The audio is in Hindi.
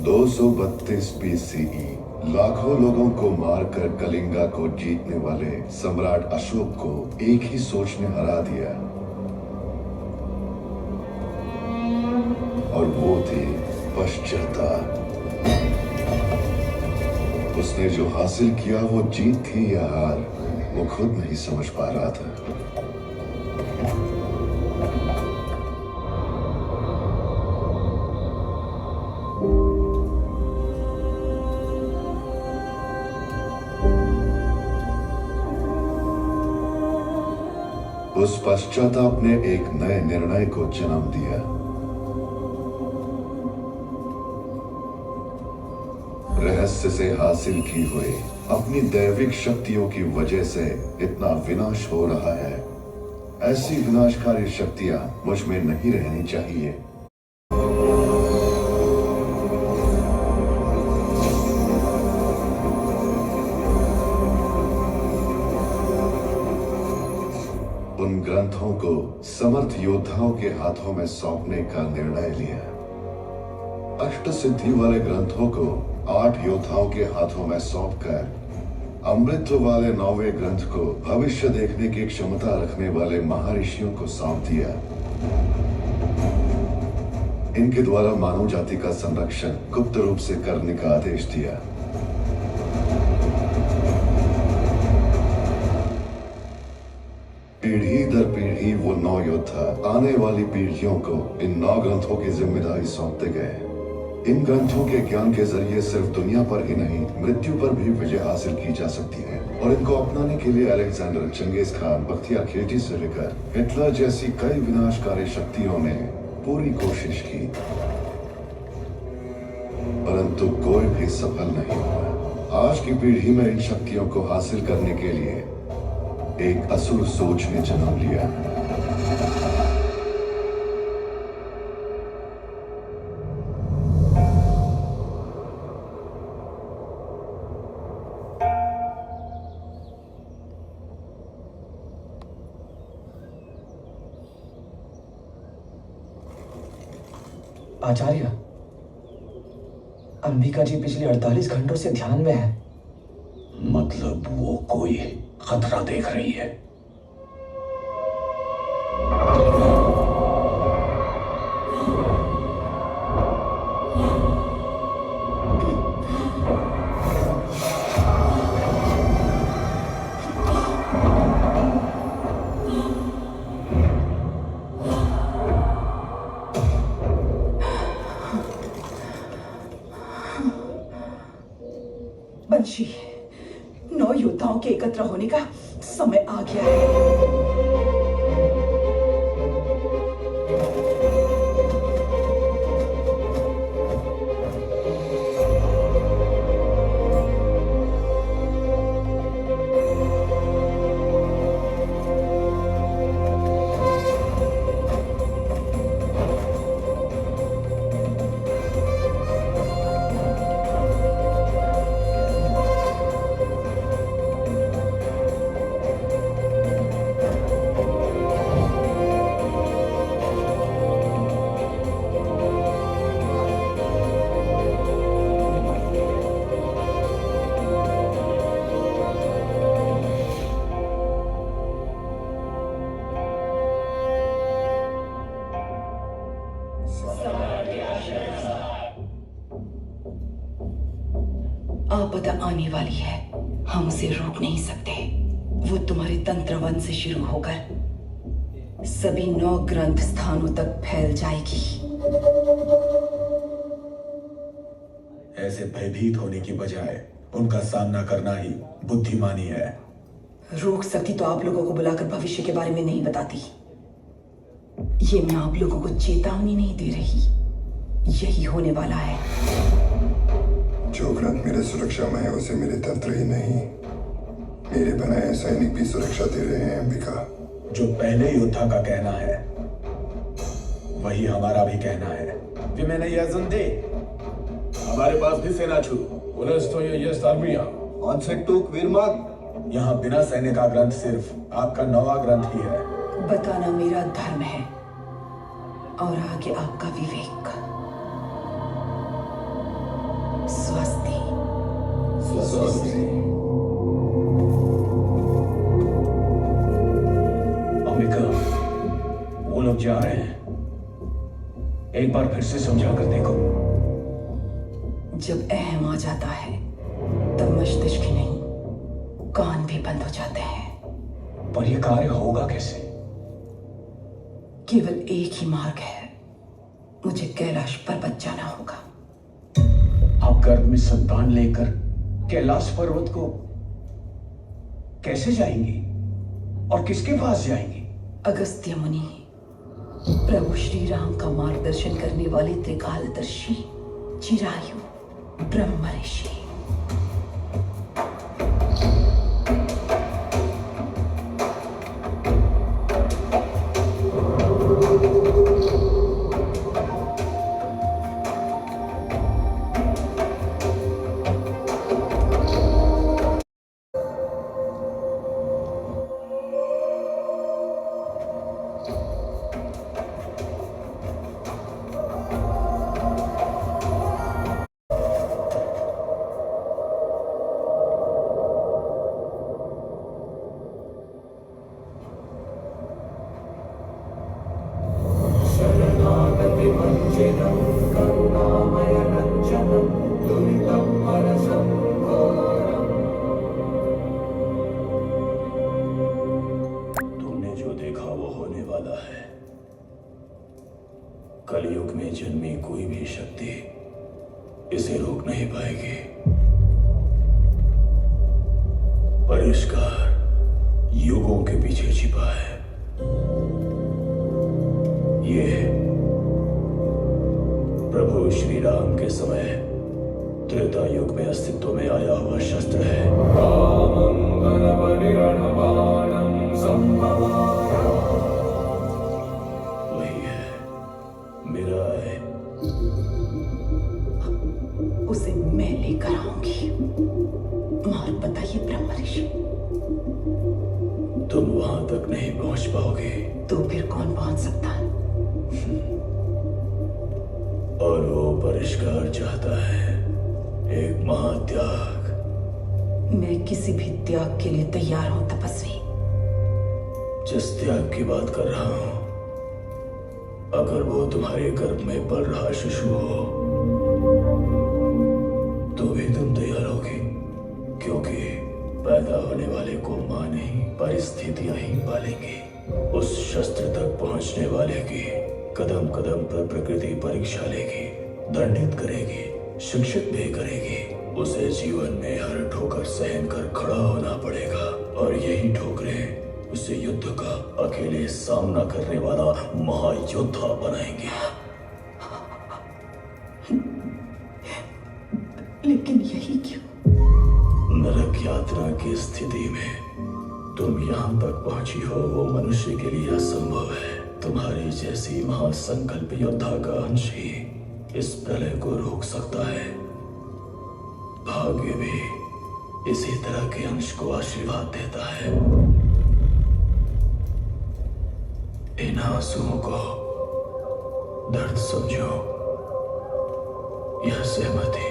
232 BCE लाखों लोगों को मारकर कलिंगा को जीतने वाले सम्राट अशोक को एक ही सोच ने हरा दिया और वो थी पश्चाताप। उसने जो हासिल किया वो जीत थी या हार, वो खुद नहीं समझ पा रहा था। उस पश्चाताप ने एक नए निर्णय को जन्म दिया। रहस्य से हासिल की हुई अपनी दैविक शक्तियों की वजह से इतना विनाश हो रहा है, ऐसी विनाशकारी शक्तियां मुझ में नहीं रहनी चाहिए। उन ग्रंथों को समर्थ योद्धाओं के हाथों में सौंपने का निर्णय लिया। अष्ट सिद्धि वाले ग्रंथों को 8 योद्धाओं के हाथों में सौंपकर अमृत वाले 9वें ग्रंथ को भविष्य देखने की क्षमता रखने वाले महर्षियों को सौंप दिया। इनके द्वारा मानव जाति का संरक्षण गुप्त रूप से करने का आदेश दिया। पीढ़ी दर पीढ़ी वो 9 योद्धा आने वाली पीढ़ियों को इन 9 ग्रंथों की जिम्मेदारी सौंपते गए। इन ग्रंथों के ज्ञान के जरिए सिर्फ दुनिया पर ही नहीं, मृत्यु पर भी विजय हासिल की जा सकती है। और इनको अपनाने के लिए Alexander, Genghis Khan, Bakhtiyar Khilji से लेकर हिटलर जैसी कई विनाशकारी शक्तियों ने पूरी कोशिश की, परंतु कोई भी सफल नहीं हुआ। आज की पीढ़ी में इन शक्तियों को हासिल करने के लिए एक असुर सोच ने जन्म लिया। आचार्य, अंबिका जी पिछले 48 घंटों से ध्यान में है। मतलब वो कोई खतरा देख रही है। बंशी, 9 योद्धाओं के एकत्र होने का समय आ गया है। आपदा आने वाली है, हम उसे रोक नहीं सकते। वो तुम्हारे तंत्रवन से शुरू होकर सभी 9 ग्रंथ स्थानों तक फैल जाएगी। ऐसे भयभीत होने की बजाय उनका सामना करना ही बुद्धिमानी है। रोक सकती तो आप लोगों को बुलाकर भविष्य के बारे में नहीं बताती। ये मैं आप लोगों को चेतावनी नहीं दे रही, यही होने वाला है। जो ग्रंथ मेरे सुरक्षा में है उसे मेरे तंत्र ही नहीं, मेरे बनाए सैनिक भी सुरक्षा दे रहे हैं। अंबिका, जो पहले योद्धा का कहना है वही हमारा भी कहना है। मैंने yazındı. हमारे पास भी सेना छू। Burası to jest armia. Ansektuk Virmak. यहाँ बिना सैन्य का ग्रंथ सिर्फ आपका 9वां ग्रंथ ही है। बताना मेरा धर्म है और आगे आपका विवेक। स्वस्ति। अंबिका, वो लोग जा रहे हैं। एक बार फिर से समझा कर देखो। जब अहम आ जाता है तब मस्तिष्क ही नहीं, कान भी बंद हो जाते हैं। पर यह कार्य होगा कैसे? केवल एक ही मार्ग है, मुझे कैलाश पर्वत जाना होगा। आप गर्भ में संतान लेकर कैलाश पर्वत को कैसे जाएंगी और किसके पास जाएंगी? अगस्त्य मुनि, प्रभु श्री राम का मार्गदर्शन करने वाले त्रिकालदर्शी चिरायु ब्रह्म ऋषि। तुमने जो देखा वो होने वाला है। कलयुग में जन्मी कोई भी शक्ति इसे रोक नहीं पाएगी। परिष्कार युगों के पीछे छिपा है। ये प्रभु श्री राम के समय त्रेता युग में अस्तित्व में आया हुआ शस्त्र है। वही है, मेरा है। उसे मैं लेकर आऊंगी। मार्ग बताइए ब्रह्म ऋषि। तुम वहां तक नहीं पहुंच पाओगे। तो फिर कौन पहुंच सकता है? और वो परिष्कार चाहता है एक महात्याग। मैं किसी भी त्याग के लिए तैयार हूं तपस्वी। जिस त्याग की बात कर रहा हूं, अगर वो तुम्हारे गर्भ में पल रहा शिशु हो तो भी तुम तैयार होगी, क्योंकि पैदा होने वाले को मां नहीं परिस्थितियां ही पालेंगी। उस शस्त्र तक पहुंचने वाले की कदम कदम पर प्रकृति परीक्षा लेगी, दंडित करेगी, शिक्षित भी करेगी। उसे जीवन में हर ठोकर सहन कर खड़ा होना पड़ेगा, और यही ठोकरें उसे युद्ध का अकेले सामना करने वाला महायोद्धा बनाएंगे। लेकिन यही क्यों? नरक यात्रा की स्थिति में तुम यहाँ तक पहुंची हो, वो मनुष्य के लिए असंभव है। तुम्हारी जैसी महासंकल्प योद्धा का अंश ही इस प्रलय को रोक सकता है। भाग्य भी इसी तरह के अंश को आशीर्वाद देता है। इन आंसुओं को दर्द समझो, यह सहमति